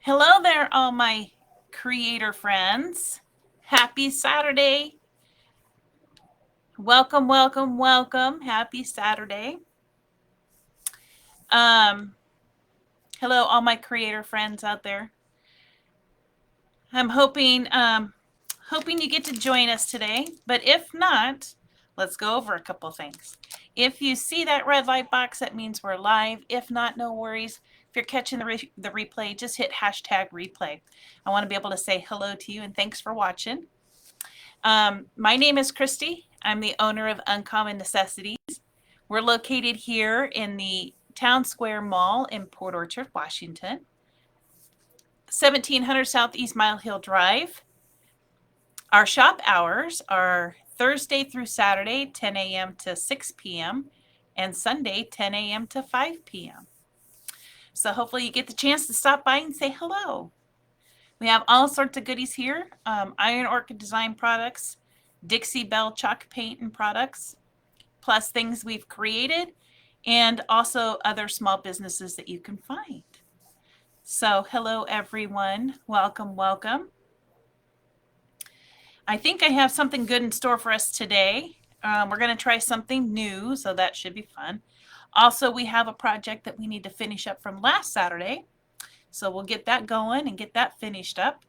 Hello there, all my creator friends. Happy Saturday. Welcome, welcome, welcome. Happy Saturday. Um, Hello, all my creator friends out there. I'm hoping you get to join us today, but if not, let's go over a couple things. If you see that red light box, that means we're live. If not, no worries. If you're catching the replay, just hit hashtag replay. I want to be able to say hello to you and thanks for watching. My name is Christy. I'm the owner of Uncommon Necessities. We're located here in the Town Square Mall in Port Orchard, Washington. 1700 Southeast Mile Hill Drive. Our shop hours are Thursday through Saturday, 10 a.m. to 6 p.m., and Sunday, 10 a.m. to 5 p.m. So hopefully you get the chance to stop by and say hello. We have all sorts of goodies here. Iron Orchid Design products, Dixie Belle chalk paint and products, plus things we've created, and also other small businesses that you can find. So hello everyone, welcome, welcome. I think I have something good in store for us today. We're going to try something new, so that should be fun. Also, we have a project that we need to finish up from last Saturday. So we'll get that going and get that finished up.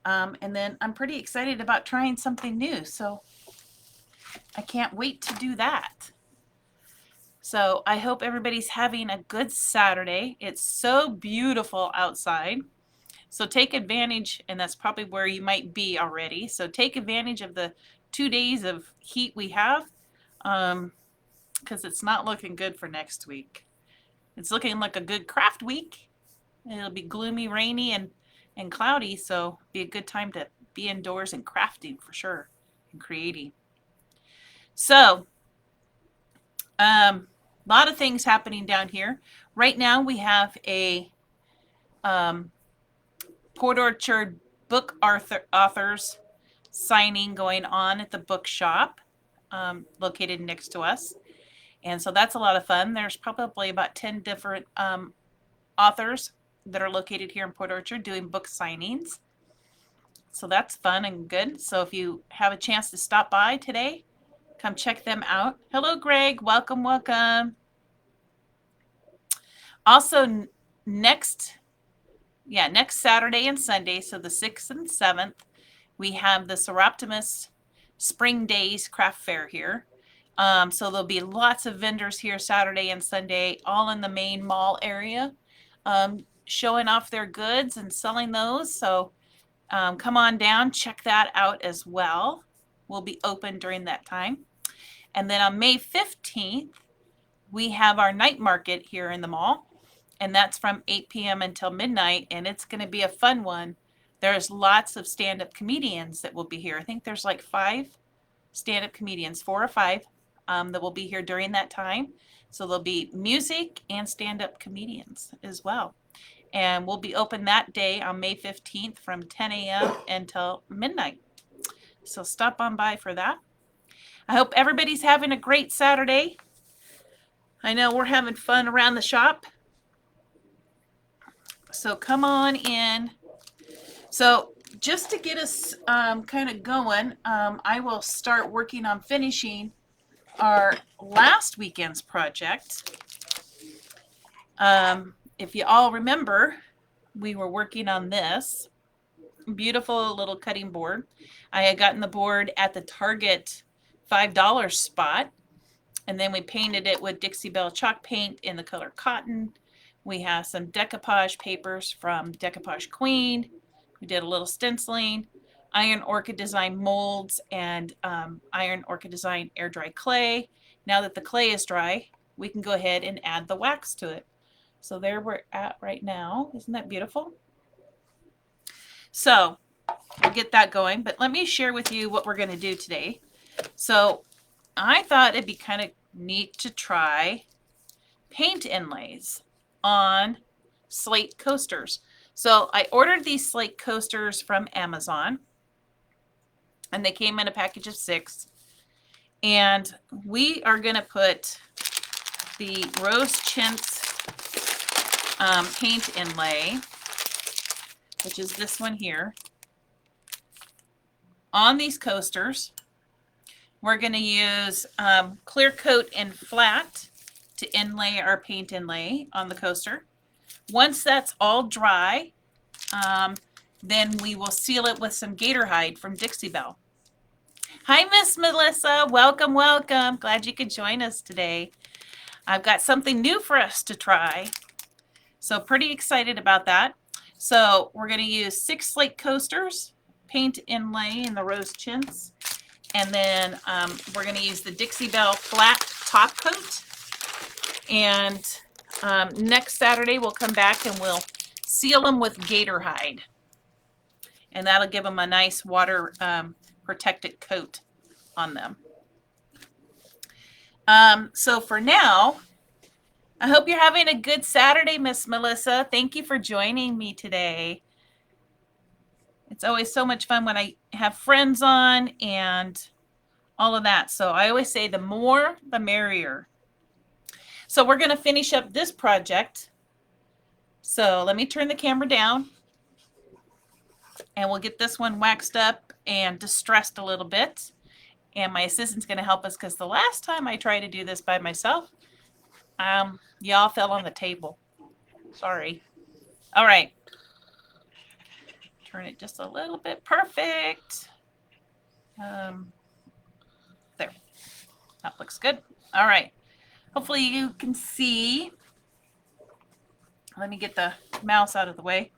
And then I'm pretty excited about trying something new. So I can't wait to do that. So I hope everybody's having a good Saturday. It's so beautiful outside. So take advantage, and that's probably where you might be already. So take advantage of the 2 days of heat we have, because it's not looking good for next week. It's looking like a good craft week. It'll be gloomy, rainy, and cloudy, so be a good time to be indoors and crafting for sure, and creating. So, a lot of things happening down here. Right now we have a Port Orchard book authors signing going on at the bookshop located next to us. And so that's a lot of fun. There's probably about 10 different authors that are located here in Port Orchard doing book signings. So that's fun and good. So if you have a chance to stop by today, come check them out. Hello, Greg. Welcome, welcome. Also, next Saturday and Sunday, so the 6th and 7th, we have the Seroptimus Spring Days Craft Fair here. So there'll be lots of vendors here Saturday and Sunday, all in the main mall area, showing off their goods and selling those. So come on down, check that out as well. We'll be open during that time. And then on May 15th, we have our night market here in the mall, and that's from 8 p.m. until midnight, and it's going to be a fun one. There's lots of stand-up comedians that will be here. I think there's like 5 stand-up comedians, 4 or 5, that will be here during that time. So there'll be music and stand-up comedians as well. And we'll be open that day on May 15th from 10 a.m. until midnight. So stop on by for that. I hope everybody's having a great Saturday. I know we're having fun around the shop. So come on in. So just to get us kind of going, I will start working on finishing our last weekend's project. If you all remember, we were working on this beautiful little cutting board. I had gotten the board at the Target $5 spot, and then we painted it with Dixie Belle chalk paint in the color cotton. We have some decoupage papers from Decoupage Queen. We did a little stenciling, Iron Orchid Design molds, and Iron Orchid Design air dry clay. Now that the clay is dry, we can go ahead and add the wax to it. So there we're at right now. Isn't that beautiful? So we'll get that going, but let me share with you what we're going to do today. So I thought it'd be kind of neat to try paint inlays on slate coasters. So I ordered these slate coasters from Amazon, and they came in a package of 6. And we are going to put the rose chintz paint inlay which is this one here. On these coasters, we're going to use clear coat and flat to inlay our paint inlay on the coaster. Once that's all dry, then we will seal it with some gator hide from Dixie Belle. Hi, Miss Melissa. Welcome, welcome. Glad you could join us today. I've got something new for us to try. So pretty excited about that. So we're going to use 6 slate coasters, paint inlay in the rose chintz, and then we're going to use the Dixie Belle flat top coat. And next Saturday we'll come back and we'll seal them with gator hide. And that'll give them a nice water protected coat on them. So for now, I hope you're having a good Saturday, Miss Melissa. Thank you for joining me today. It's always so much fun when I have friends on and all of that. So I always say the more, the merrier. So we're going to finish up this project. So let me turn the camera down and we'll get this one waxed up and distressed a little bit. And my assistant's going to help us because the last time I tried to do this by myself, y'all fell on the table. Sorry. All right. Turn it just a little bit. Perfect. There. That looks good. All right. Hopefully you can see. Let me get the mouse out of the way.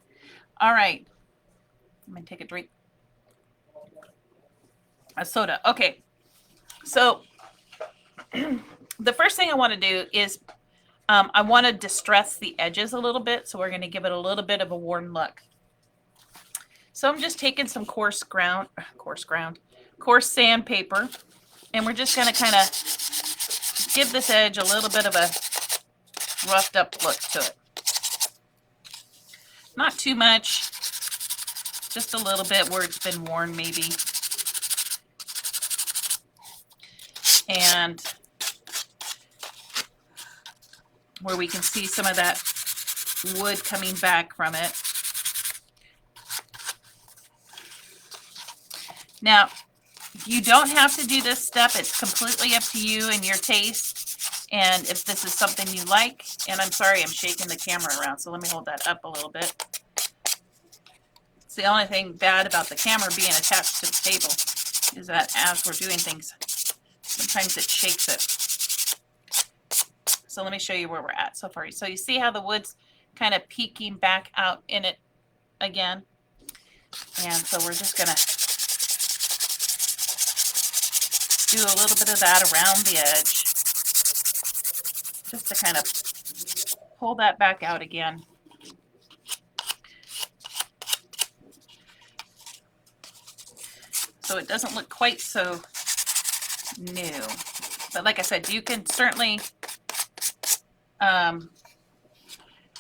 All right. I'm going to take a drink. A soda. Okay. So the first thing I want to do is I want to distress the edges a little bit. So we're going to give it a little bit of a worn look. So I'm just taking some coarse sandpaper, and we're just going to kind of give this edge a little bit of a roughed up look to it. Not too much, just a little bit where it's been worn maybe. And where we can see some of that wood coming back from it. Now, you don't have to do this step. It's completely up to you and your taste. And if this is something you like, and I'm sorry, I'm shaking the camera around, so let me hold that up a little bit. It's the only thing bad about the camera being attached to the table is that as we're doing things, sometimes it shakes it. So let me show you where we're at so far. So you see how the wood's kind of peeking back out in it again? And so we're just going to do a little bit of that around the edge, just to kind of pull that back out again. So it doesn't look quite so new. But like I said, you can certainly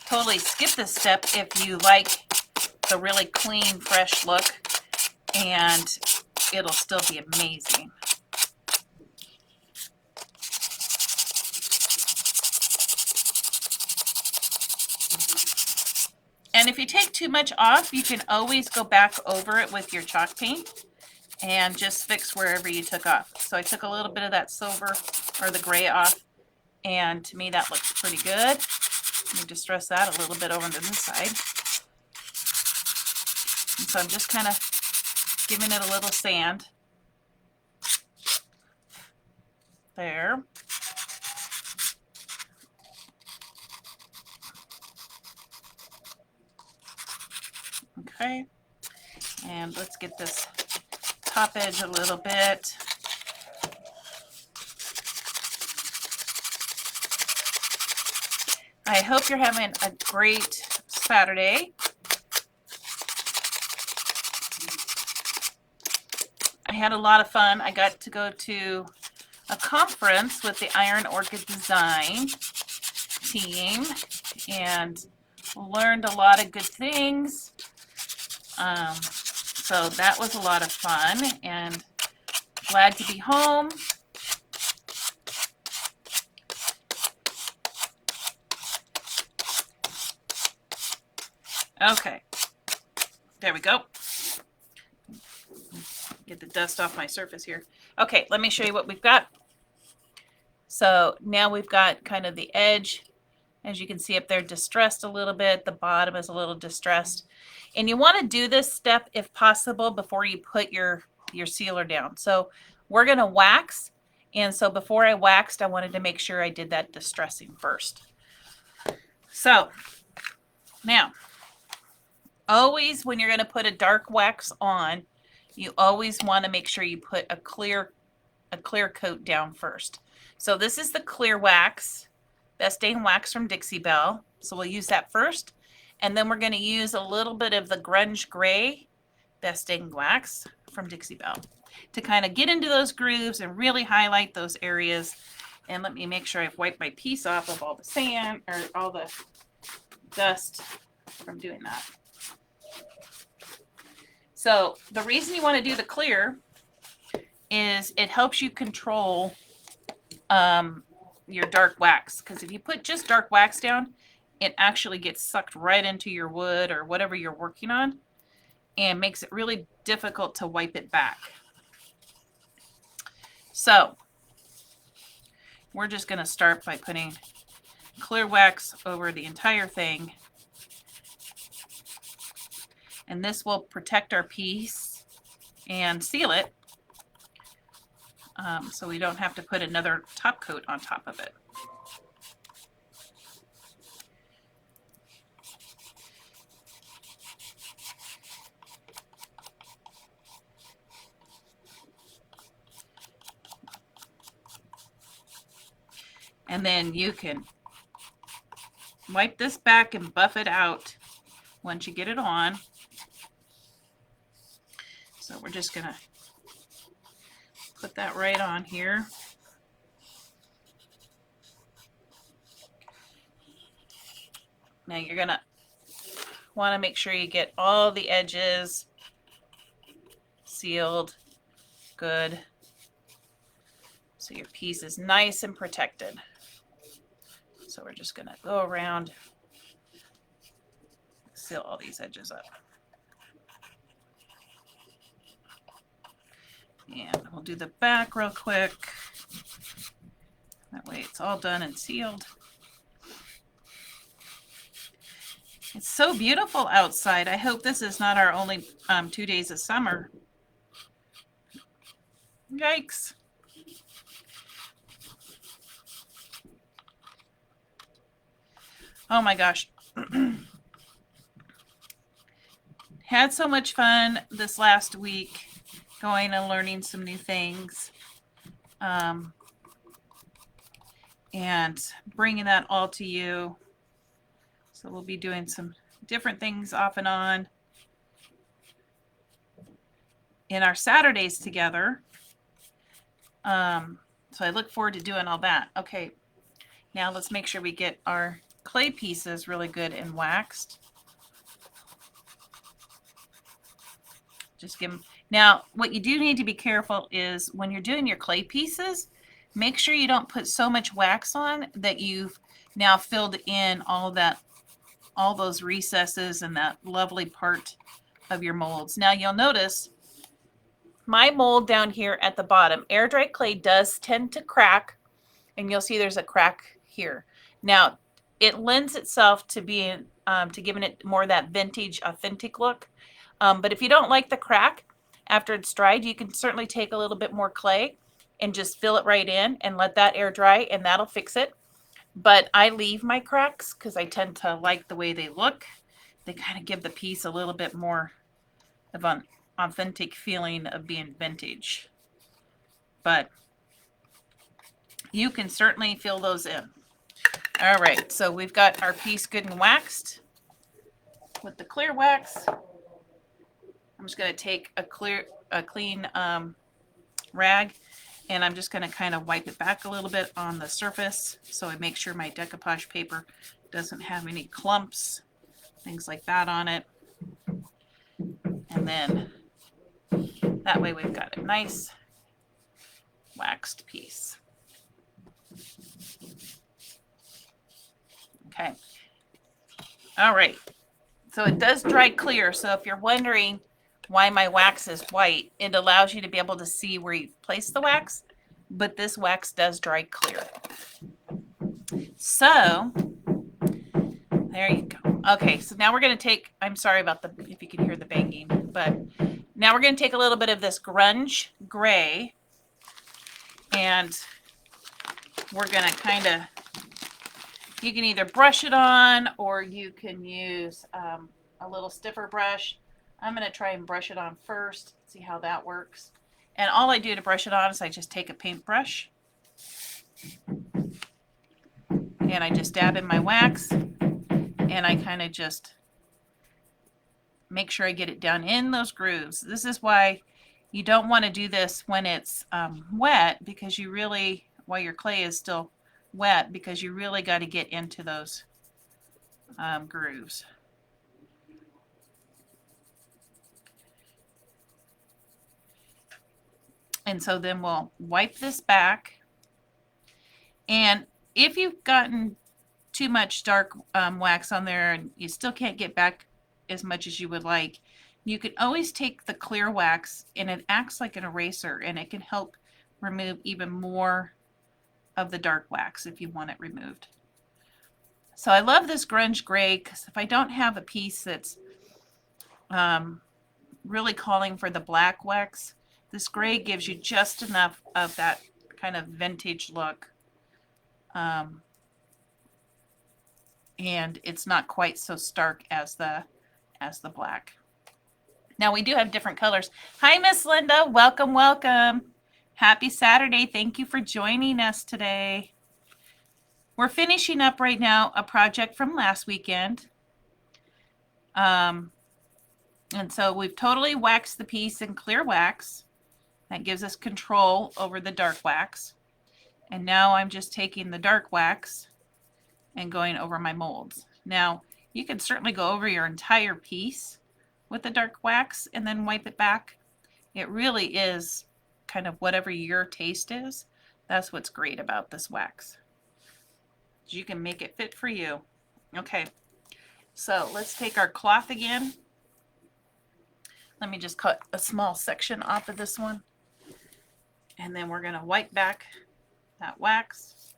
totally skip this step if you like the really clean, fresh look, and it'll still be amazing. And if you take too much off, you can always go back over it with your chalk paint and just fix wherever you took off. So I took a little bit of that silver or the gray off, and to me that looks pretty good. Let me distress that a little bit over to this side. And so I'm just kind of giving it a little sand. There. Okay, and let's get this top edge a little bit. I hope you're having a great Saturday. I had a lot of fun. I got to go to a conference with the Iron Orchid Design team and learned a lot of good things. So that was a lot of fun, and glad to be home. Okay. There we go. Get the dust off my surface here. Okay, let me show you what we've got. So now we've got kind of the edge, as you can see up there, distressed a little bit. The bottom is a little distressed. And you want to do this step, if possible, before you put your sealer down. So we're going to wax. And so before I waxed, I wanted to make sure I did that distressing first. So now, always when you're going to put a dark wax on, you always want to make sure you put a clear coat down first. So this is the clear wax, Best Dane wax from Dixie Belle. So we'll use that first. And then we're going to use a little bit of the grunge gray Best Dane wax from Dixie Belle to kind of get into those grooves and really highlight those areas. And let me make sure I've wiped my piece off of all the sand or all the dust from doing that. So the reason you want to do the clear is it helps you control your dark wax, because if you put just dark wax down, it actually gets sucked right into your wood or whatever you're working on and makes it really difficult to wipe it back. So we're just going to start by putting clear wax over the entire thing, and this will protect our piece and seal it, so we don't have to put another top coat on top of it. And then you can wipe this back and buff it out once you get it on. So we're just going to put that right on here. Now you're going to want to make sure you get all the edges sealed good, so your piece is nice and protected. So we're just going to go around, seal all these edges up. And we'll do the back real quick. That way it's all done and sealed. It's so beautiful outside. I hope this is not our only 2 days of summer. Yikes. Oh my gosh. Had so much fun this last week going and learning some new things, and bringing that all to you. So we'll be doing some different things off and on in our Saturdays together. So I look forward to doing all that. Okay, now let's make sure we get our clay pieces really good and waxed. Just give them. Now, what you do need to be careful is when you're doing your clay pieces, make sure you don't put so much wax on that you've now filled in all those recesses and that lovely part of your molds. Now you'll notice my mold down here at the bottom, air dry clay does tend to crack, and you'll see there's a crack here. Now it lends itself to being to giving it more of that vintage authentic look. But if you don't like the crack after it's dried, you can certainly take a little bit more clay and just fill it right in and let that air dry, and that'll fix it. But I leave my cracks because I tend to like the way they look. They kind of give the piece a little bit more of an authentic feeling of being vintage. But you can certainly fill those in. All right, so we've got our piece good and waxed with the clear wax. I'm just going to take a clean rag, and I'm just going to kind of wipe it back a little bit on the surface so I make sure my decoupage paper doesn't have any clumps, things like that on it. And then that way we've got a nice waxed piece. Okay. All right. So it does dry clear. So if you're wondering why my wax is white, it allows you to be able to see where you've placed the wax, but this wax does dry clear. So there you go. Okay, so now we're going to take, I'm sorry about the, if you can hear the banging, but now we're going to take a little bit of this grunge gray, and we're going to kind of, you can either brush it on or you can use a little stiffer brush. I'm going to try and brush it on first, see how that works. And all I do to brush it on is I just take a paintbrush and I just dab in my wax, and I kind of just make sure I get it down in those grooves. This is why you don't want to do this when it's wet, because you really, while your clay is still wet, because you really got to get into those grooves. And so then we'll wipe this back. And if you've gotten too much dark wax on there and you still can't get back as much as you would like, you can always take the clear wax, and it acts like an eraser, and it can help remove even more of the dark wax if you want it removed. So I love this grunge gray, because if I don't have a piece that's really calling for the black wax, this gray gives you just enough of that kind of vintage look. And it's not quite so stark as the black. Now we do have different colors. Hi, Miss Linda. Welcome, welcome. Happy Saturday. Thank you for joining us today. We're finishing up right now a project from last weekend. And so we've totally waxed the piece in clear wax. That gives us control over the dark wax. And now I'm just taking the dark wax and going over my molds. Now, you can certainly go over your entire piece with the dark wax and then wipe it back. It really is kind of whatever your taste is. That's what's great about this wax. You can make it fit for you. Okay, so let's take our cloth again. Let me just cut a small section off of this one. And then we're going to wipe back that wax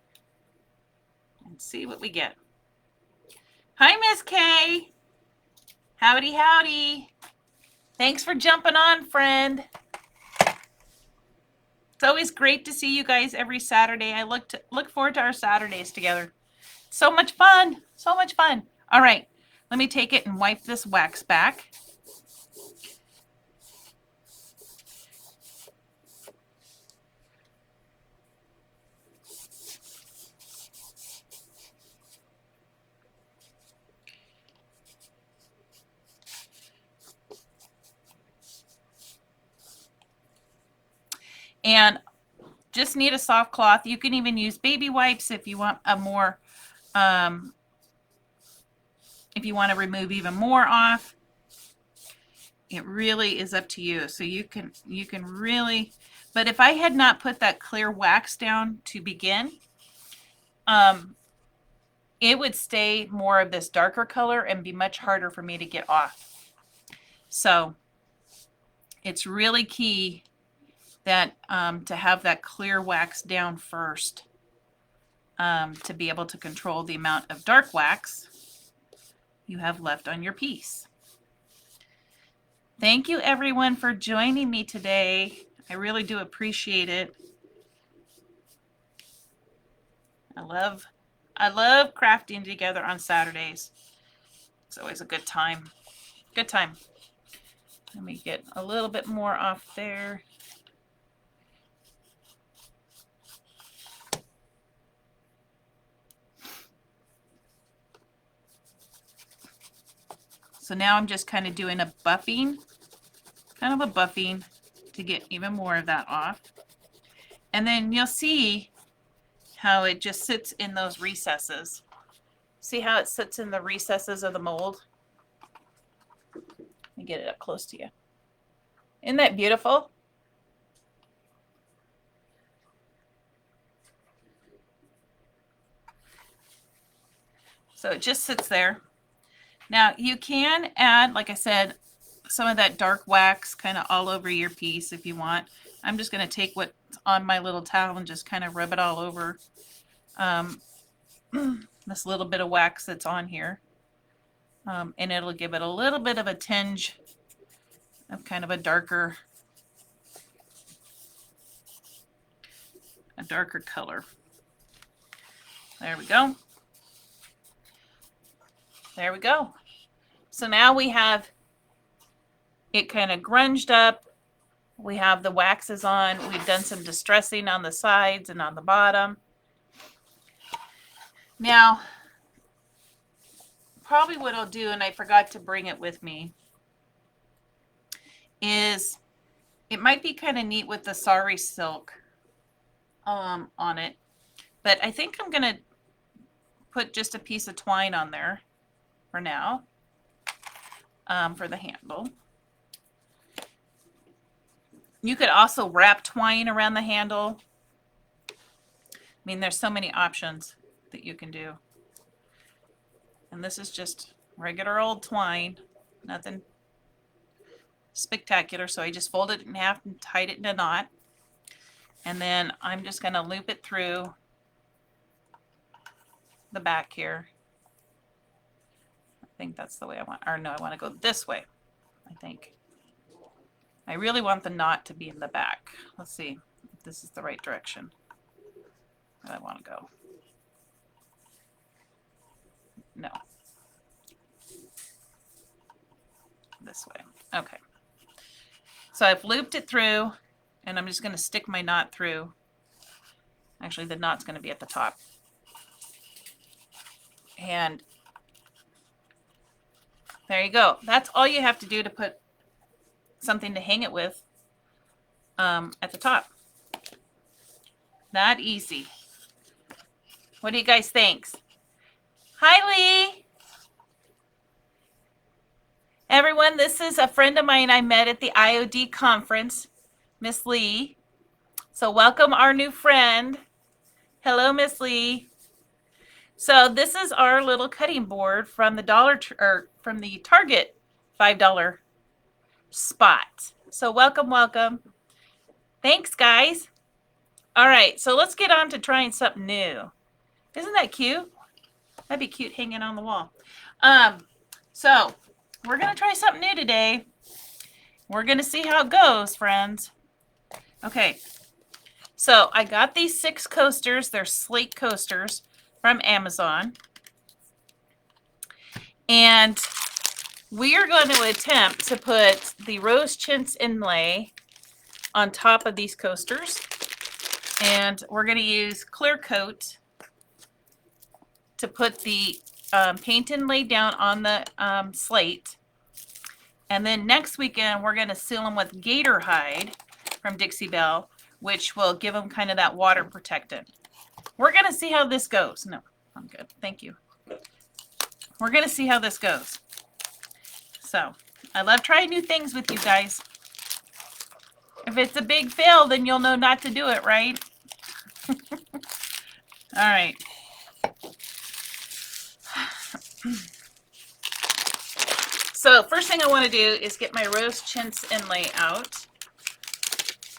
and see what we get. Hi, Miss Kay. Howdy, howdy. Thanks for jumping on, friend. It's always great to see you guys every Saturday. I look forward to our Saturdays together. So much fun. So much fun. All right, let me take it and wipe this wax back. And just need a soft cloth. You can even use baby wipes if you want a more, if you want to remove even more off. It really is up to you. So you can really, but if I had not put that clear wax down to begin, it would stay more of this darker color and be much harder for me to get off. So it's really key that to have that clear wax down first to be able to control the amount of dark wax you have left on your piece. Thank you everyone for joining me today. I really do appreciate it. I love crafting together on Saturdays. It's always a good time. Good time. Let me get a little bit more off there. So now I'm just kind of doing a buffing, to get even more of that off. And then you'll see how it just sits in those recesses. See how it sits in the recesses of the mold? Let me get it up close to you. Isn't that beautiful? So it just sits there. Now you can add, like I said, some of that dark wax kind of all over your piece if you want. I'm just going to take what's on my little towel and just kind of rub it all over this little bit of wax that's on here. And it'll give it a little bit of a tinge of kind of a darker color. There we go. There we go. So now we have it kind of grunged up. We have the waxes on. We've done some distressing on the sides and on the bottom. Now, probably what I'll do, and I forgot to bring it with me, is it might be kind of neat with the sari silk on it. But I think I'm going to put just a piece of twine on there for now for the handle. You could also wrap twine around the handle. I mean, there's so many options that you can do. And this is just regular old twine, nothing spectacular. So I just folded it in half and tied it in a knot. And then I'm just going to loop it through the back here. I think that's the way I want, or no, I want to go this way, I think. I really want the knot to be in the back. Let's see if this is the right direction that I want to go. No. This way. Okay. So I've looped it through, and I'm just going to stick my knot through. Actually, the knot's going to be at the top. And there you go. That's all you have to do to put something to hang it with at the top. That easy. What do you guys think? Hi, Lee. Everyone, this is a friend of mine I met at the IOD conference, Miss Lee. So welcome our new friend. Hello, Miss Lee. So this is our little cutting board from the from the Target $5 spot. So welcome, welcome. Thanks, guys. All right, so let's get on to trying something new. Isn't that cute? That'd be cute hanging on the wall. So we're going to try something new today. We're going to see how it goes, friends. Okay, so I got these 6 coasters. They're slate coasters from Amazon. And we are going to attempt to put the rose chintz inlay on top of these coasters. And we're going to use clear coat to put the paint inlay down on the slate. And then next weekend, we're going to seal them with gator hide from Dixie Belle, which will give them kind of that water protectant. We're going to see how this goes. No, I'm good. Thank you. We're going to see how this goes. So I love trying new things with you guys. If it's a big fail, then you'll know not to do it, right? All right. So first thing I want to do is get my rose chintz inlay out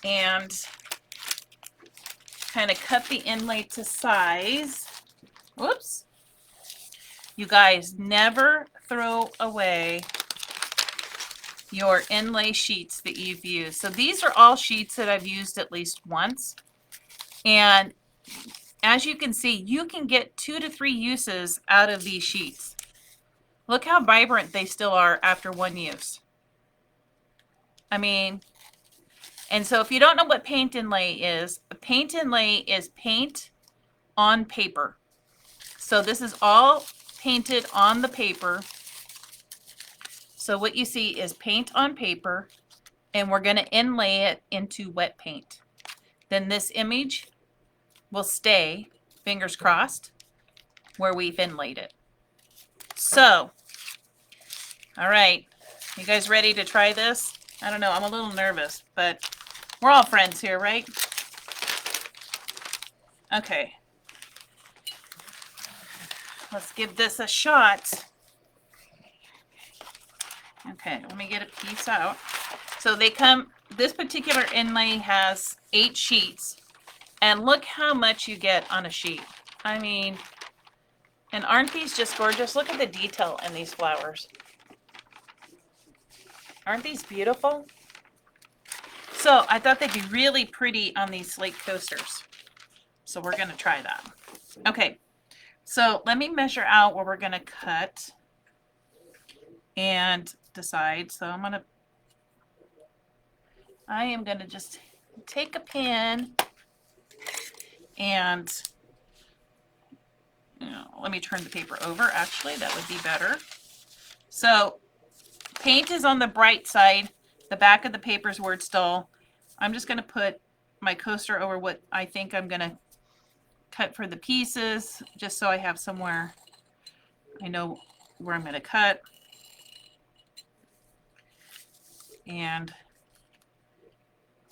and kind of cut the inlay to size. Whoops. You guys, never throw away your inlay sheets that you've used. So these are all sheets that I've used at least once. And as you can see, you can get 2 to 3 uses out of these sheets. Look how vibrant they still are after one use. I mean, and so if you don't know what paint inlay is, a paint inlay is paint on paper. So this is all painted on the paper. So what you see is paint on paper, and we're going to inlay it into wet paint. Then this image will stay, fingers crossed, where we've inlaid it. So, all right, you guys ready to try this? I don't know, I'm a little nervous, but we're all friends here, right? Okay. Let's give this a shot. Okay, let me get a piece out. So they come, this particular inlay has 8 sheets, and look how much you get on a sheet. I mean, and aren't these just gorgeous? Look at the detail in these flowers. Aren't these beautiful? So I thought they'd be really pretty on these slate coasters. So we're gonna try that. Okay, so let me measure out where we're gonna cut and decide. So I am gonna just take a pen and, let me turn the paper over. Actually, that would be better. So paint is on the bright side. The back of the paper is where it's dull. I'm just gonna put my coaster over what I think I'm gonna cut for the pieces, just so I have somewhere I know where I'm gonna cut. And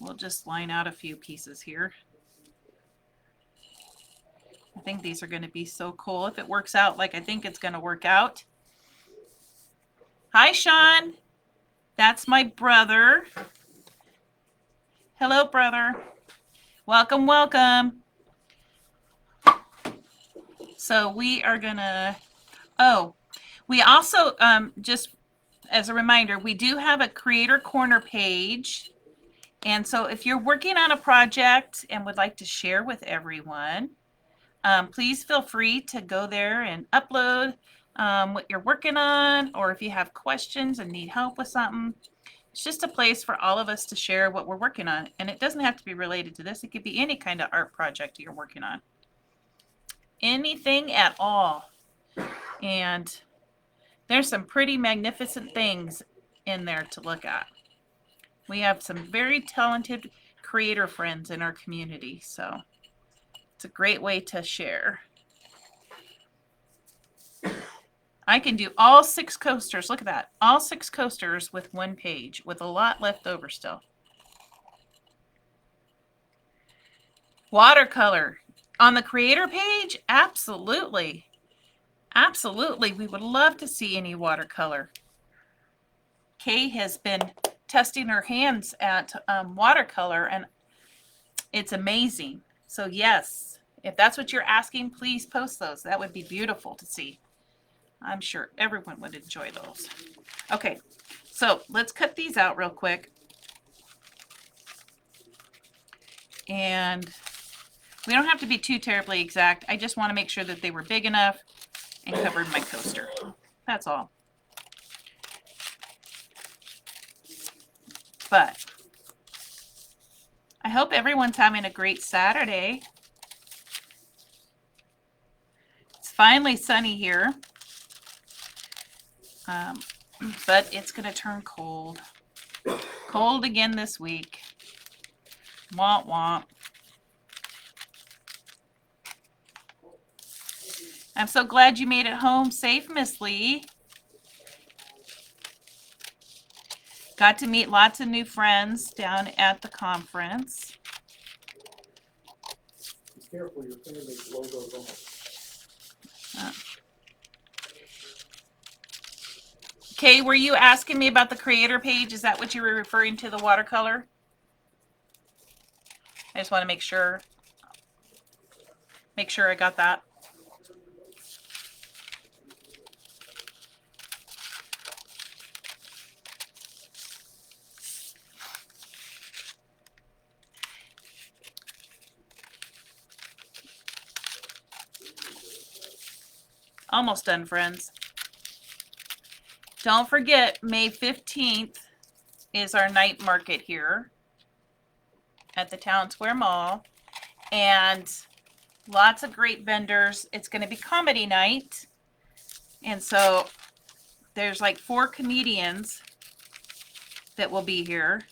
we'll just line out a few pieces here. I think these are going to be so cool if it works out like I think it's going to work out. Hi, Sean. That's my brother. Hello, brother. Welcome, welcome. So we are going to, we also, just as a reminder, we do have a Creator Corner page. And so if you're working on a project and would like to share with everyone, please feel free to go there and upload what you're working on, or if you have questions and need help with something. It's just a place for all of us to share what we're working on. And it doesn't have to be related to this. It could be any kind of art project you're working on. Anything at all. And there's some pretty magnificent things in there to look at. We have some very talented creator friends in our community, so it's a great way to share. I can do all 6 coasters. Look at that. All 6 coasters with 1 page, with a lot left over still. Watercolor. On the creator page? Absolutely. Absolutely. We would love to see any watercolor. Kay has been testing her hands at watercolor, and it's amazing. So yes, if that's what you're asking, please post those. That would be beautiful to see. I'm sure everyone would enjoy those. Okay, so let's cut these out real quick. And we don't have to be too terribly exact. I just want to make sure that they were big enough and covered my coaster. That's all. But I hope everyone's having a great Saturday. It's finally sunny here, but it's going to turn cold. Cold again this week. Womp womp. I'm so glad you made it home safe, Miss Lee. Got to meet lots of new friends down at the conference. Be careful, your family's logo's on. Kay, were you asking me about the creator page? Is that what you were referring to, the watercolor? I just want to make sure I got that. Almost done, friends. Don't forget, May 15th is our night market here at the Town Square Mall. And lots of great vendors. It's going to be comedy night. And so there's like 4 comedians that will be here.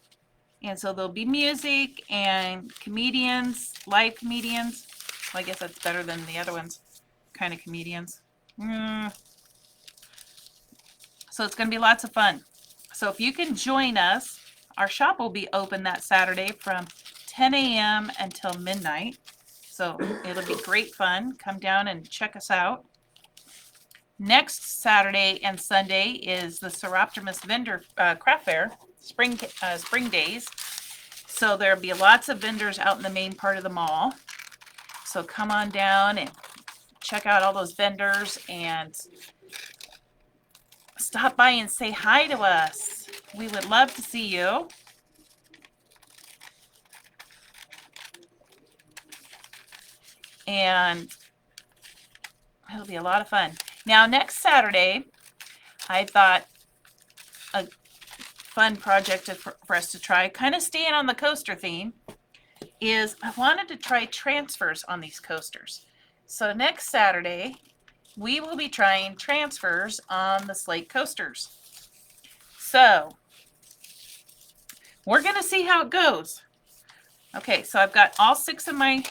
And so there'll be music and comedians, live comedians. Well, I guess that's better than the other ones, kind of comedians. So it's going to be lots of fun. So if you can join us, our shop will be open that Saturday from 10 a.m. until midnight. So it'll be great fun. Come down and check us out. Next Saturday and Sunday is the Seroptimus Vendor Craft Fair, spring days. So there'll be lots of vendors out in the main part of the mall. So come on down and check out all those vendors and stop by and say hi to us. We would love to see you. And it'll be a lot of fun. Now, next Saturday, I thought a fun project for us to try, kind of staying on the coaster theme, is I wanted to try transfers on these coasters. So next Saturday, we will be trying transfers on the slate coasters. So we're going to see how it goes. Okay, so I've got all six of my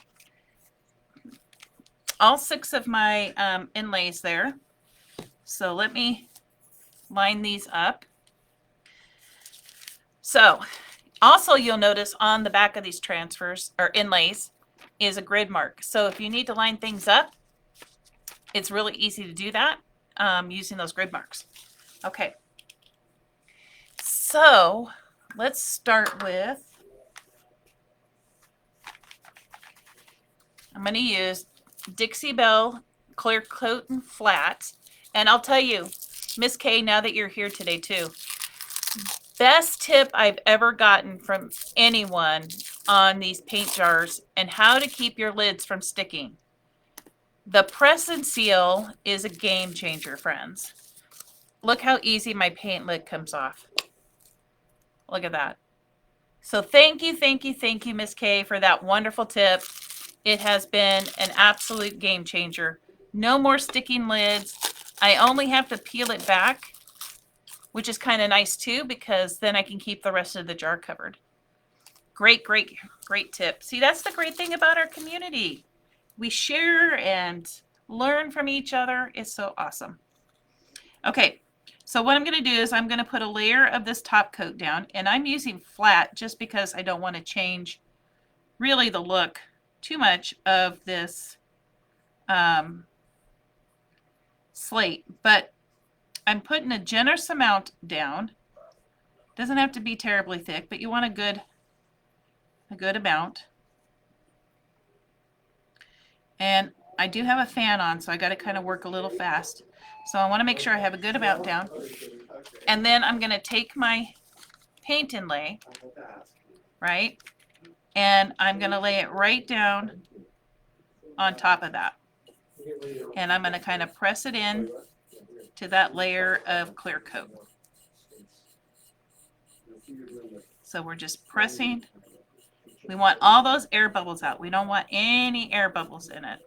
inlays there. So let me line these up. So also you'll notice on the back of these transfers or inlays is a grid mark. So if you need to line things up, it's really easy to do that using those grid marks. Okay, so let's start with, I'm going to use Dixie Belle Clear Coat and Flat. And I'll tell you, Miss Kay, now that you're here today too, best tip I've ever gotten from anyone on these paint jars and how to keep your lids from sticking. The press and seal is a game changer, friends. Look how easy my paint lid comes off. Look at that. So thank you, Miss Kay, for that wonderful tip. It has been an absolute game changer. No more sticking lids. I only have to peel it back, which is kind of nice too, because then I can keep the rest of the jar covered. Great tip. See, that's the great thing about our community. We share and learn from each other. It's so awesome. Okay, so what I'm going to do is I'm going to put a layer of this top coat down, and I'm using flat just because I don't want to change really the look too much of this slate, but I'm putting a generous amount down. Doesn't have to be terribly thick, but you want a good amount. And I do have a fan on, so I got to kind of work a little fast. So I want to make sure I have a good amount down. And then I'm going to take my paint inlay, right? And I'm going to lay it right down on top of that. And I'm going to kind of press it in to that layer of clear coat. So we're just pressing. We want all those air bubbles out. We don't want any air bubbles in it.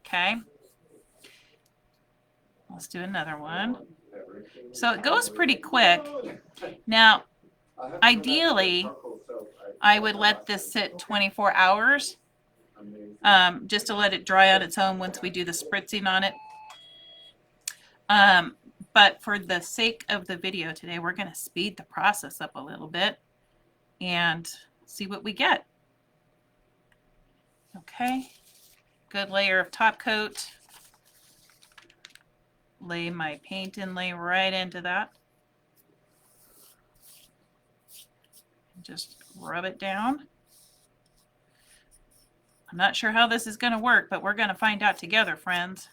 Okay. Let's do another one. So it goes pretty quick. Now, ideally, I would let this sit 24 hours just to let it dry on its own once we do the spritzing on it. But for the sake of the video today, we're going to speed the process up a little bit and see what we get. Okay, good layer of top coat. Lay my paint inlay right into that. Just rub it down. I'm not sure how this is going to work, but we're going to find out together, friends.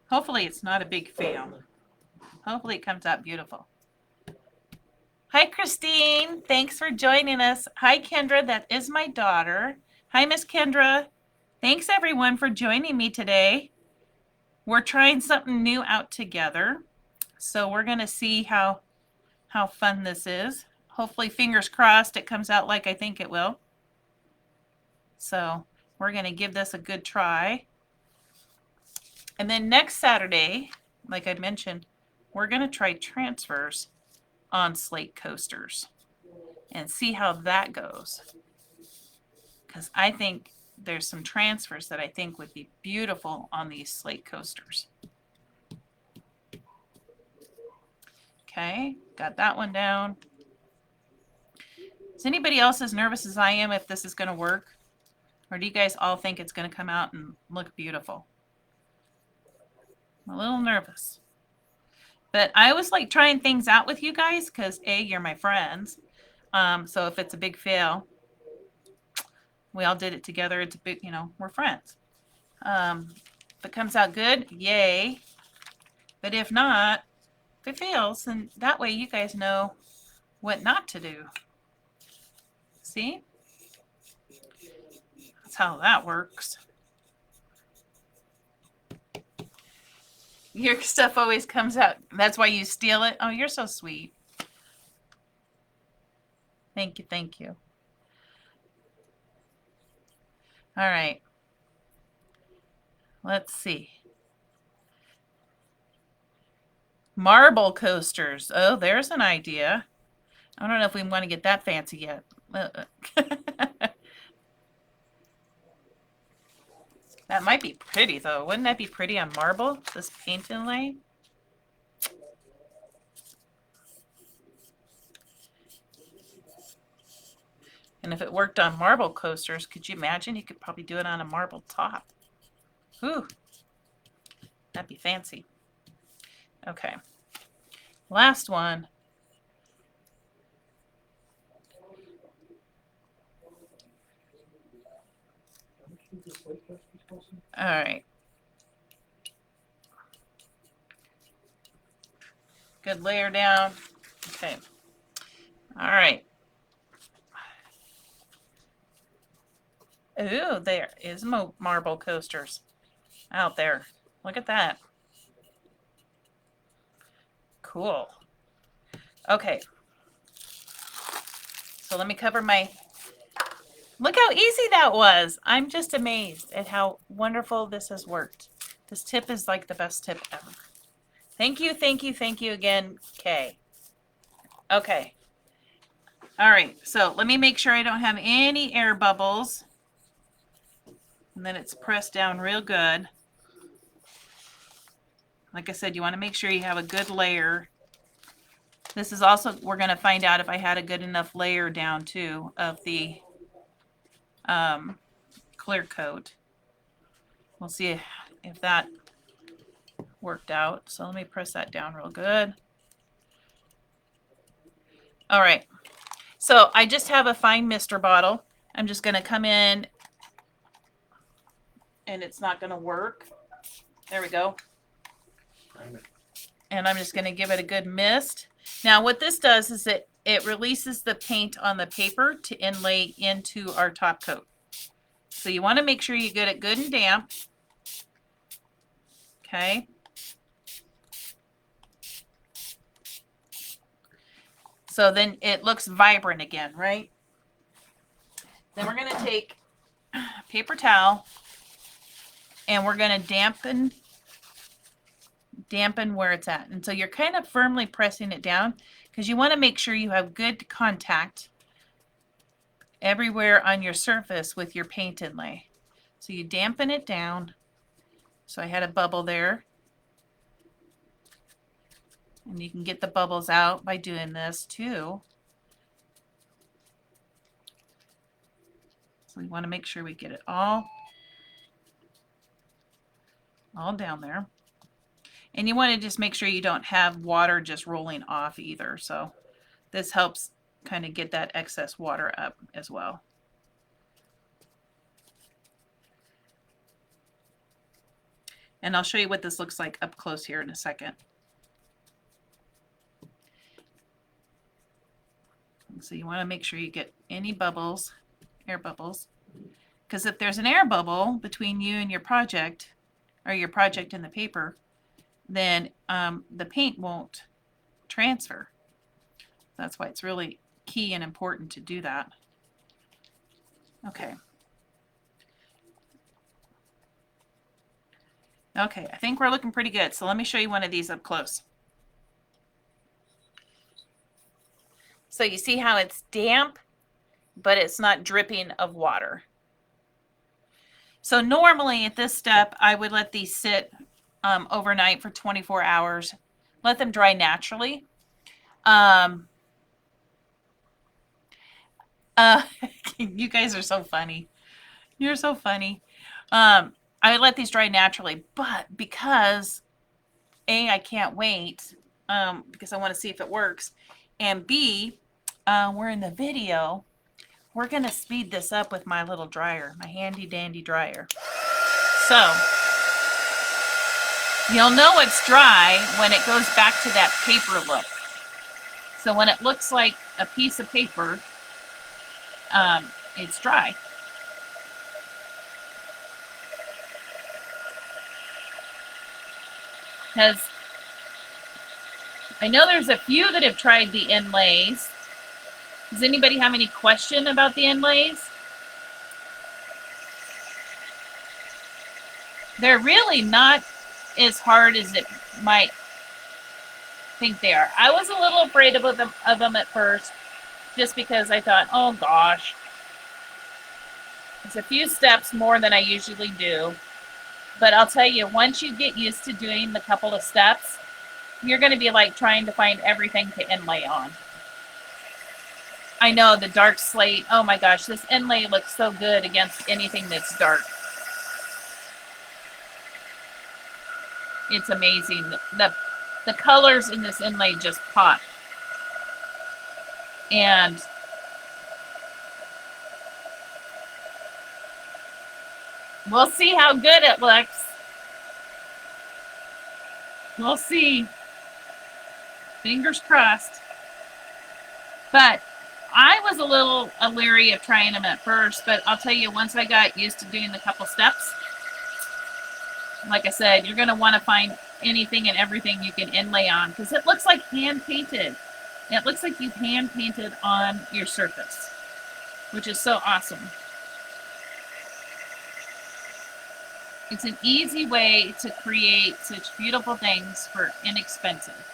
Hopefully it's not a big fail. Hopefully it comes out beautiful. Hi, Christine. Thanks for joining us. Hi, Kendra. That is my daughter. Hi, Miss Kendra. Thanks, everyone, for joining me today. We're trying something new out together. So we're going to see how fun this is. Hopefully, fingers crossed, it comes out like I think it will. So we're going to give this a good try. And then next Saturday, like I mentioned, we're going to try transfers on slate coasters and see how that goes. Because I think there's some transfers that I think would be beautiful on these slate coasters. Okay, got that one down. Is anybody else as nervous as I am if this is going to work? Or do you guys all think it's going to come out and look beautiful? I'm a little nervous. But I always like trying things out with you guys because A, you're my friends. So if it's a big fail, we all did it together. It's a big, we're friends. If it comes out good, yay. But if not, if it fails, then that way you guys know what not to do. See? That's how that works. Your stuff always comes out. That's why you steal it. Oh, you're so sweet. Thank you. Thank you. All right. Let's see. Marble coasters. Oh, there's an idea. I don't know if we want to get that fancy yet. That might be pretty, though. Wouldn't that be pretty on marble? This paint inlay? And if it worked on marble coasters, could you imagine? You could probably do it on a marble top. Ooh, that'd be fancy. Okay, last one. All right. Good layer down. Okay. All right. Ooh, there is marble coasters out there. Look at that. Cool. Okay. So let me cover my... Look how easy that was. I'm just amazed at how wonderful this has worked. This tip is like the best tip ever. Thank you, thank you, thank you again, Kay. Okay. All right, so let me make sure I don't have any air bubbles. And then it's pressed down real good. Like I said, you want to make sure you have a good layer. This is also, we're going to find out if I had a good enough layer down too of the clear coat. We'll see if that worked out. So let me press that down real good. All right. So I just have a fine mister bottle. I'm just going to come in and it's not going to work. There we go. And I'm just going to give it a good mist. Now what this does is that it releases the paint on the paper to inlay into our top coat. So you want to make sure you get it good and damp. Okay. So then it looks vibrant again, right? Then we're going to take a paper towel and we're going to dampen where it's at. And so you're kind of firmly pressing it down because you want to make sure you have good contact everywhere on your surface with your paint inlay. So you dampen it down. So I had a bubble there. And you can get the bubbles out by doing this too. So we want to make sure we get it all down there. And you want to just make sure you don't have water just rolling off either. So this helps kind of get that excess water up as well. And I'll show you what this looks like up close here in a second. So you want to make sure you get any bubbles, air bubbles, because if there's an air bubble between you and your project, or your project and the paper, then the paint won't transfer. That's why it's really key and important to do that. Okay. Okay, I think we're looking pretty good. So let me show you one of these up close. So you see how it's damp, but it's not dripping of water. So normally at this step, I would let these sit overnight for 24 hours. Let them dry naturally. You guys are so funny. You're so funny. I let these dry naturally, but because A, I can't wait because I want to see if it works, and B, we're in the video. We're gonna speed this up with my little dryer, my handy dandy dryer. So you'll know it's dry when it goes back to that paper look. So when it looks like a piece of paper, it's dry. Because I know there's a few that have tried the Inlays. Does anybody have any question about the Inlays? They're really not as hard as it might think they are. I was a little afraid of them at first, just because I thought, oh gosh, it's a few steps more than I usually do. But I'll tell you, once you get used to doing the couple of steps, you're going to be like trying to find everything to inlay on. I know the dark slate. Oh my gosh, this inlay looks so good against anything that's dark. It's amazing. The colors in this inlay just pop. And we'll see how good it looks. We'll see. Fingers crossed. But I was a little leery of trying them at first, but I'll tell you, once I got used to doing the couple steps, like I said, you're going to want to find anything and everything you can inlay on, because it looks like hand painted. It looks like you've hand painted on your surface, which is so awesome. It's an easy way to create such beautiful things for inexpensive.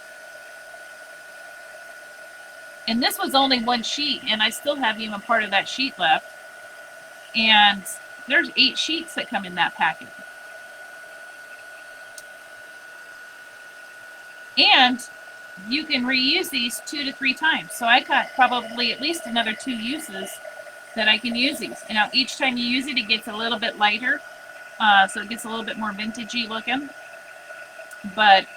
And this was only one sheet, and I still have even part of that sheet left. And there's 8 sheets that come in that packet. And you can reuse these 2 to 3 times. So I got probably at least another 2 uses that I can use these. And now each time you use it, it gets a little bit lighter. So it gets a little bit more vintagey looking. But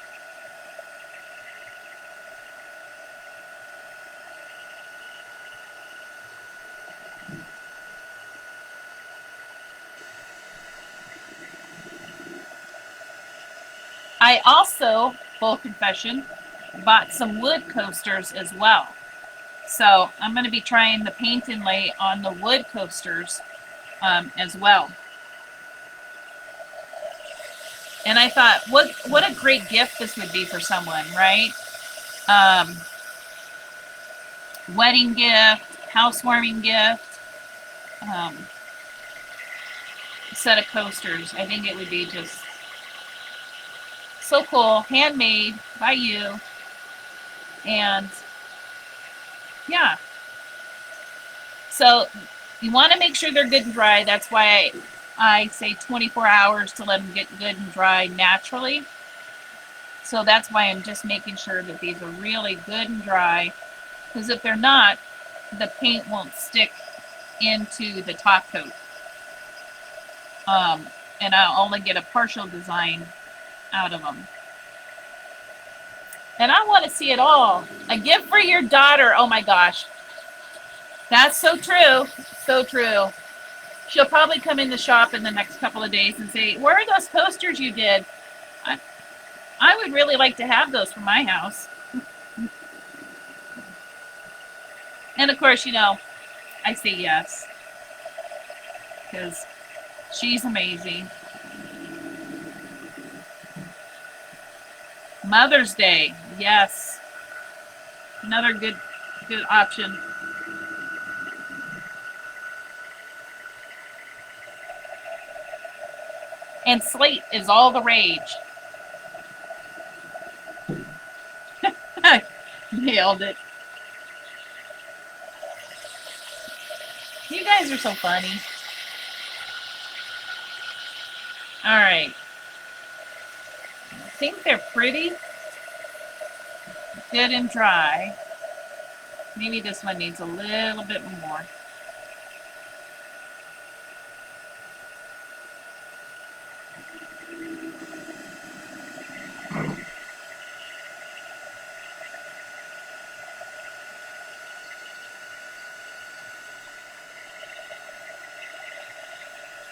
I also, full confession, bought some wood coasters as well. So I'm going to be trying the paint inlay on the wood coasters as well. And I thought, what a great gift this would be for someone, right? Wedding gift, housewarming gift, set of coasters. I think it would be just so cool, handmade by you. And yeah, so you want to make sure they're good and dry. That's why I say 24 hours to let them get good and dry naturally. So that's why I'm just making sure that these are really good and dry, because if they're not, the paint won't stick into the top coat. And I'll only get a partial design out of them. And I want to see it all. A gift for your daughter. Oh my gosh. That's so true. So true. She'll probably come in the shop in the next couple of days and say, where are those coasters you did? I would really like to have those for my house. And of course, you know, I say yes. Because she's amazing. Mother's Day. Yes. Another good option. And slate is all the rage. Nailed it. You guys are so funny. All right. I think they're pretty good and dry. Maybe this one needs a little bit more.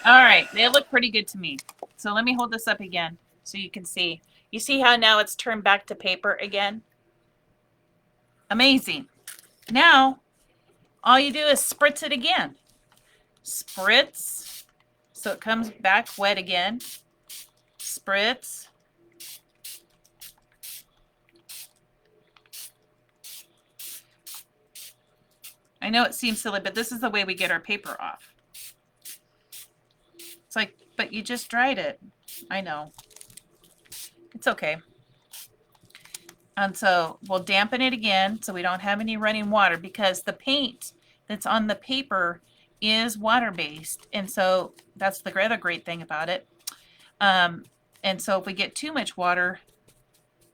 All right, they look pretty good to me. So let me hold this up again so you can see. You see how now it's turned back to paper again? Amazing. Now, all you do is spritz it again. Spritz, so it comes back wet again. Spritz. I know it seems silly, but this is the way we get our paper off. It's like, but you just dried it. I know. It's okay. And so we'll dampen it again so we don't have any running water, because the paint that's on the paper is water-based. And so that's the other great thing about it. And so if we get too much water,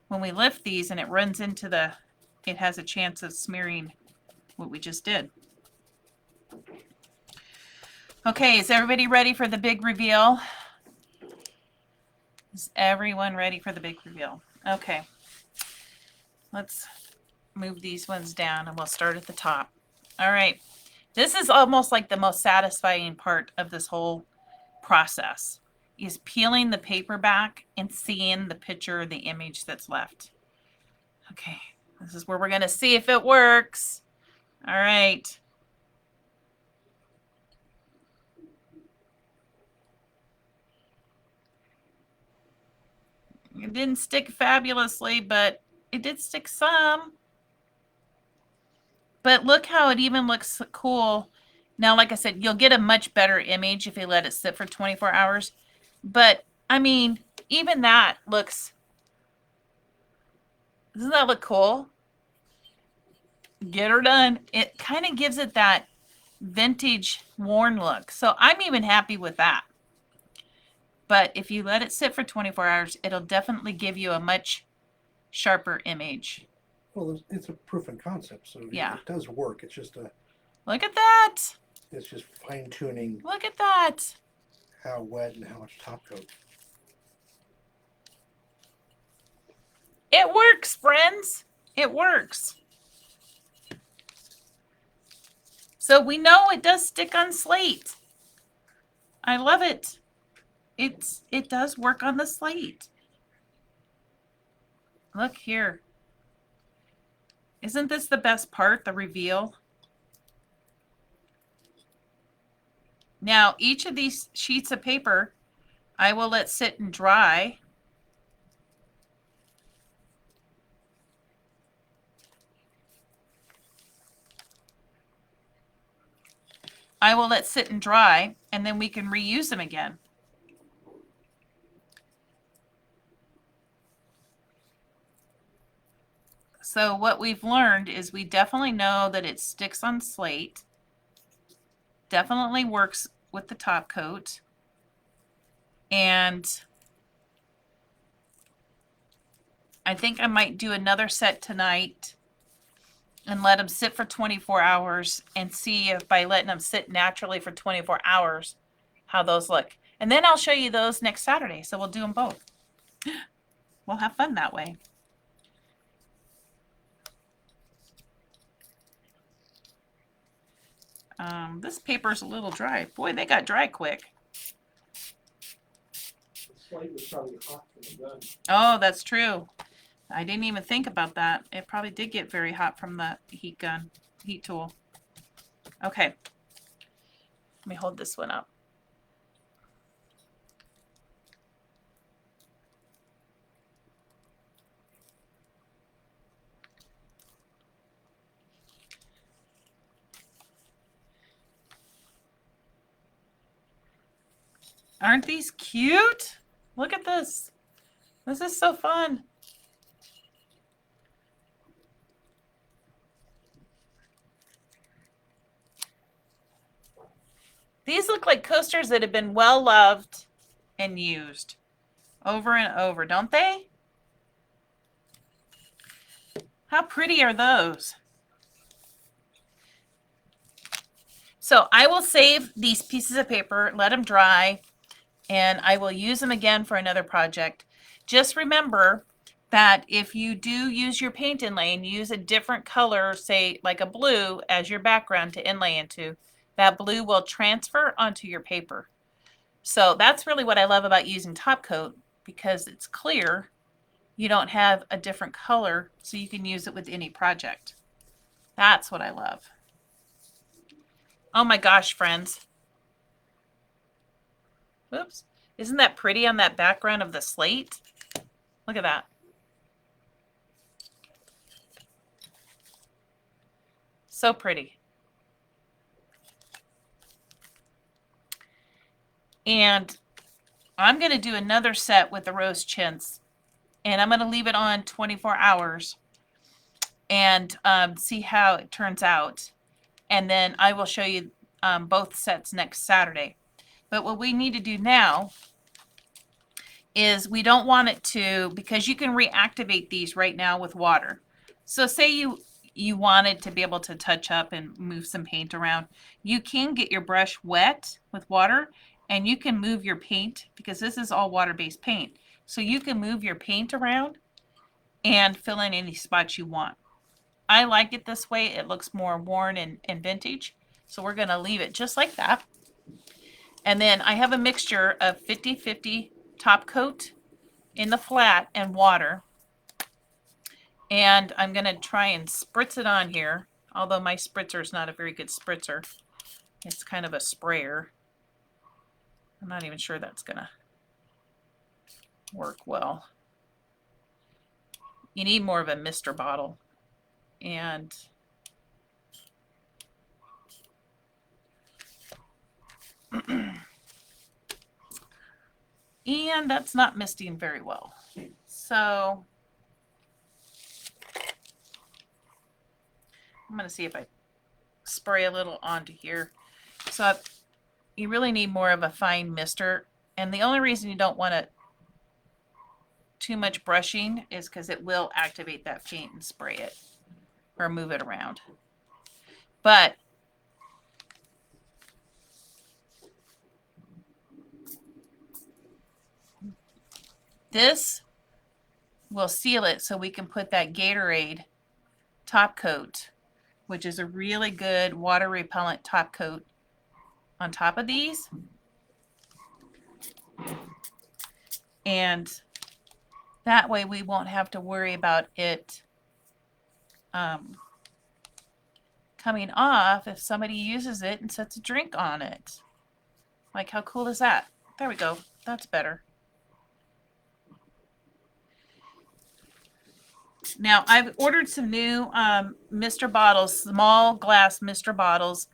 when we lift these and it runs into the, it has a chance of smearing what we just did. Okay, is everybody ready for the big reveal? Is everyone ready for the big reveal? Okay. Let's move these ones down and we'll start at the top. All right. This is almost like the most satisfying part of this whole process, is peeling the paper back and seeing the picture, the image that's left. Okay. This is where we're going to see if it works. All right. It didn't stick fabulously, but it did stick some. But look how it even looks cool. Now, like I said, you'll get a much better image if you let it sit for 24 hours. But, I mean, even that looks, doesn't that look cool? Get her done. It kind of gives it that vintage worn look. So I'm even happy with that. But if you let it sit for 24 hours, it'll definitely give you a much sharper image. Well, it's a proof of concept, so Yeah. it does work. It's just Look at that. it's just fine tuning Look at that. how wet and how much top coat. It works, friends. It works. So we know it does stick on slate. I love it. It does work on the slate. Look here. Isn't this the best part, the reveal? Now, each of these sheets of paper, I will let sit and dry. I will let sit and dry, and then we can reuse them again. So what we've learned is we definitely know that it sticks on slate. Definitely works with the top coat. And I think I might do another set tonight and let them sit for 24 hours and see if by letting them sit naturally for 24 hours, how those look. And then I'll show you those next Saturday. So we'll do them both. We'll have fun that way. This paper's a little dry. Boy, they got dry quick. The slate was probably hot from the gun. Oh, that's true. I didn't even think about that. It probably did get very hot from the heat gun, heat tool. Okay. Let me hold this one up. Aren't these cute? Look at this. This is so fun. These look like coasters that have been well loved and used over and over, don't they? How pretty are those? So I will save these pieces of paper, let them dry, and I will use them again for another project. Just remember that if you do use your paint inlay and use a different color, say like a blue as your background to inlay into, that blue will transfer onto your paper. So that's really what I love about using top coat, because it's clear. You don't have a different color, so you can use it with any project. That's what I love. Oh my gosh, friends. Oops. Isn't that pretty on that background of the slate? Look at that. So pretty. And I'm going to do another set with the rose chintz, and I'm going to leave it on 24 hours and see how it turns out. And then I will show you both sets next Saturday. But what we need to do now is we don't want it to, because you can reactivate these right now with water. So say you wanted to be able to touch up and move some paint around, you can get your brush wet with water and you can move your paint, because this is all water-based paint. So you can move your paint around and fill in any spots you want. I like it this way. It looks more worn and vintage. So we're going to leave it just like that. And then I have a mixture of 50-50 top coat in the flat and water. And I'm going to try and spritz it on here, although my spritzer is not a very good spritzer. It's kind of a sprayer. I'm not even sure that's going to work well. You need more of a mister bottle. And and that's not misting very well. So I'm going to see if I spray a little onto here. So you really need more of a fine mister. And the only reason you don't want it too much brushing is because it will activate that paint and spray it or move it around. But this will seal it so we can put that Gatorade top coat, which is a really good water repellent top coat, on top of these. And that way we won't have to worry about it coming off if somebody uses it and sets a drink on it. Like, how cool is that? There we go. That's better. Now, I've ordered some new mister bottles, small glass mister bottles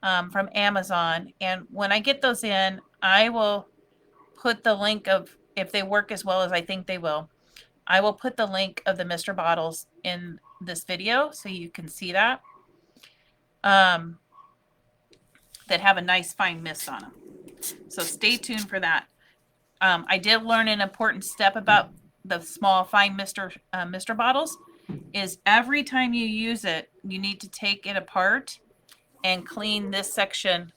from Amazon. And when I get those in, I will put the link of, if they work as well as I think they will, I will put the link of the mister bottles in this video so you can see that. That have a nice fine mist on them. So stay tuned for that. I did learn an important step about the small fine mister bottles is every time you use it, you need to take it apart and clean this section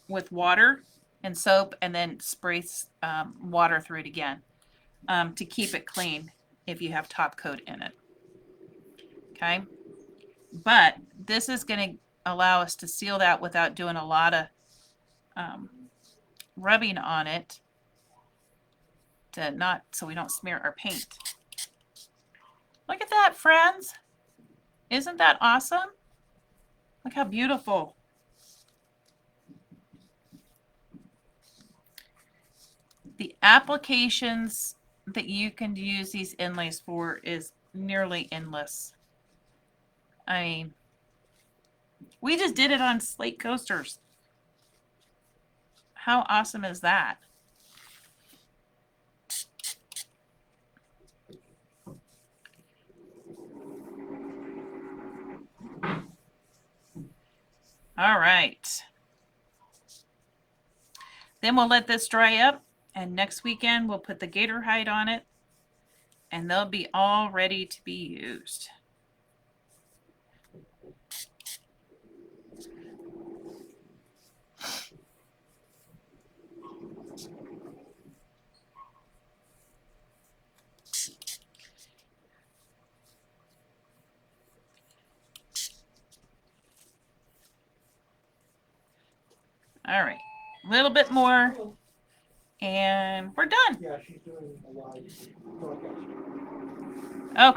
with water and soap, and then spray water through it again to keep it clean if you have top coat in it. Okay, but this is going to allow us to seal that without doing a lot of rubbing on it, to not, so we don't smear our paint. Look at that, friends. Isn't that awesome? Look how beautiful. The applications that you can use these inlays for is nearly endless. I mean, we just did it on slate coasters. How awesome is that? All right. Then we'll let this dry up, and next weekend we'll put the gator hide on it, and they'll be all ready to be used. All right, a little bit more And we're done. Yeah, she's doing a live broadcast.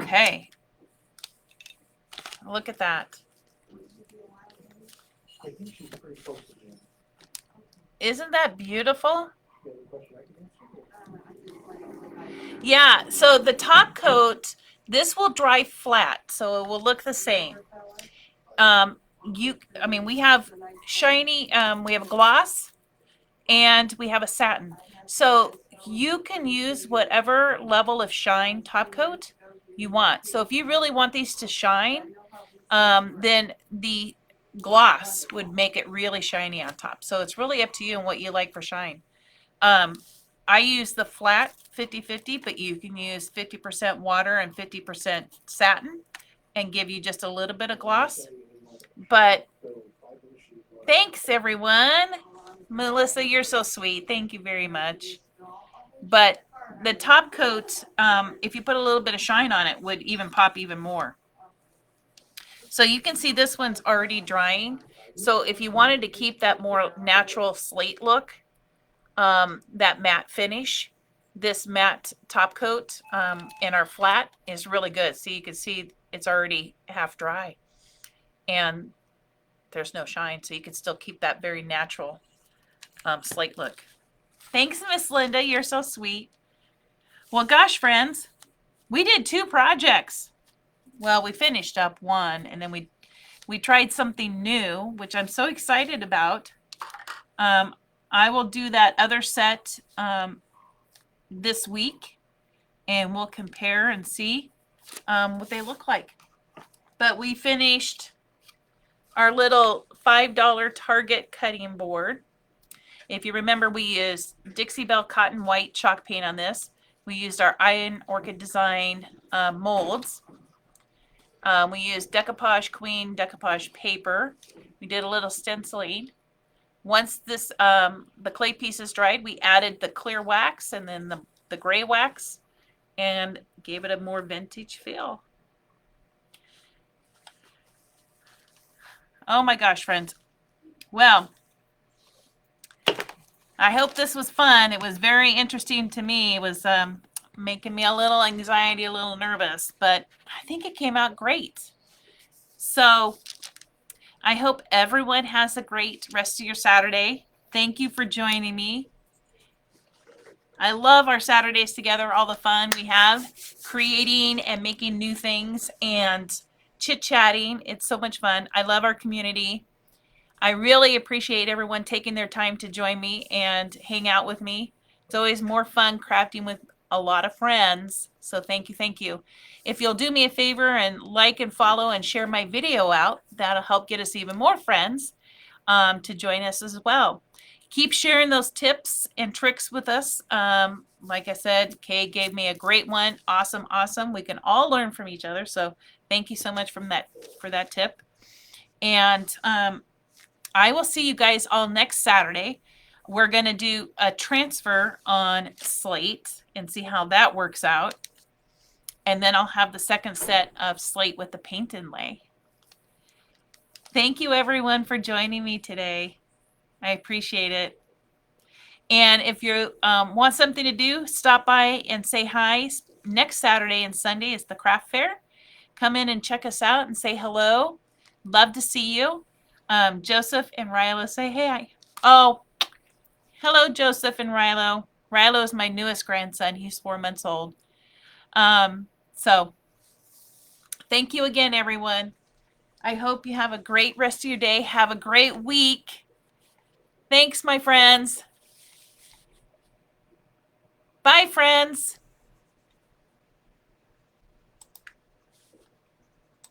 Okay. Look at that. I think she's pretty close to the end. Isn't that beautiful? You have a question I can answer? Yeah, so the top coat, this will dry flat, so it will look the same. We have shiny, we have a gloss, and we have a satin. So you can use whatever level of shine top coat you want. So if you really want these to shine, then the gloss would make it really shiny on top. So it's really up to you and what you like for shine. I use the flat 50-50, but you can use 50% water and 50% satin and give you just a little bit of gloss. But thanks, everyone. Melissa, you're so sweet. Thank you very much. But the top coat, if you put a little bit of shine on it, would even pop even more. So you can see this one's already drying. So if you wanted to keep that more natural slate look, that matte finish, this matte top coat in our flat is really good. So you can see it's already half dry and there's no shine. So you can still keep that very natural slate look. Thanks, Miss Linda. You're so sweet. Well, gosh, friends, we did 2 projects. Well, we finished up one, and then we tried something new, which I'm so excited about. I will do that other set this week, and we'll compare and see what they look like. But we finished our little $5 Target cutting board. If you remember, we used Dixie Belle Cotton White chalk paint on this. We used our Iron Orchid Design molds. We used Decoupage Queen decoupage paper. We did a little stenciling. Once this the clay pieces dried, we added the clear wax and then the gray wax and gave it a more vintage feel. Oh my gosh, friends. Well, I hope this was fun. It was very interesting to me. It was making me a little anxiety, a little nervous, but I think it came out great. So I hope everyone has a great rest of your Saturday. Thank you for joining me. I love our Saturdays together, all the fun we have creating and making new things and chit-chatting. It's so much fun. I love our community. I really appreciate everyone taking their time to join me and hang out with me. It's always more fun crafting with a lot of friends. So thank you, thank you. If you'll do me a favor and like and follow and share my video out, that'll help get us even more friends to join us as well. Keep sharing those tips and tricks with us. Like I said, Kay gave me a great one. Awesome, awesome. We can all learn from each other. So thank you so much for that tip. And I will see you guys all next Saturday. We're going to do a transfer on slate and see how that works out. And then I'll have the second set of slate with the paint inlay. Thank you, everyone, for joining me today. I appreciate it. And if you want something to do, stop by and say hi. Next Saturday and Sunday is the craft fair. Come in and check us out and say hello. Love to see you. Joseph and Rilo, say hey. Oh, hello, Joseph and Rilo. Rilo is my newest grandson. He's 4 months old. So thank you again, everyone. I hope you have a great rest of your day. Have a great week. Thanks, my friends. Bye, friends.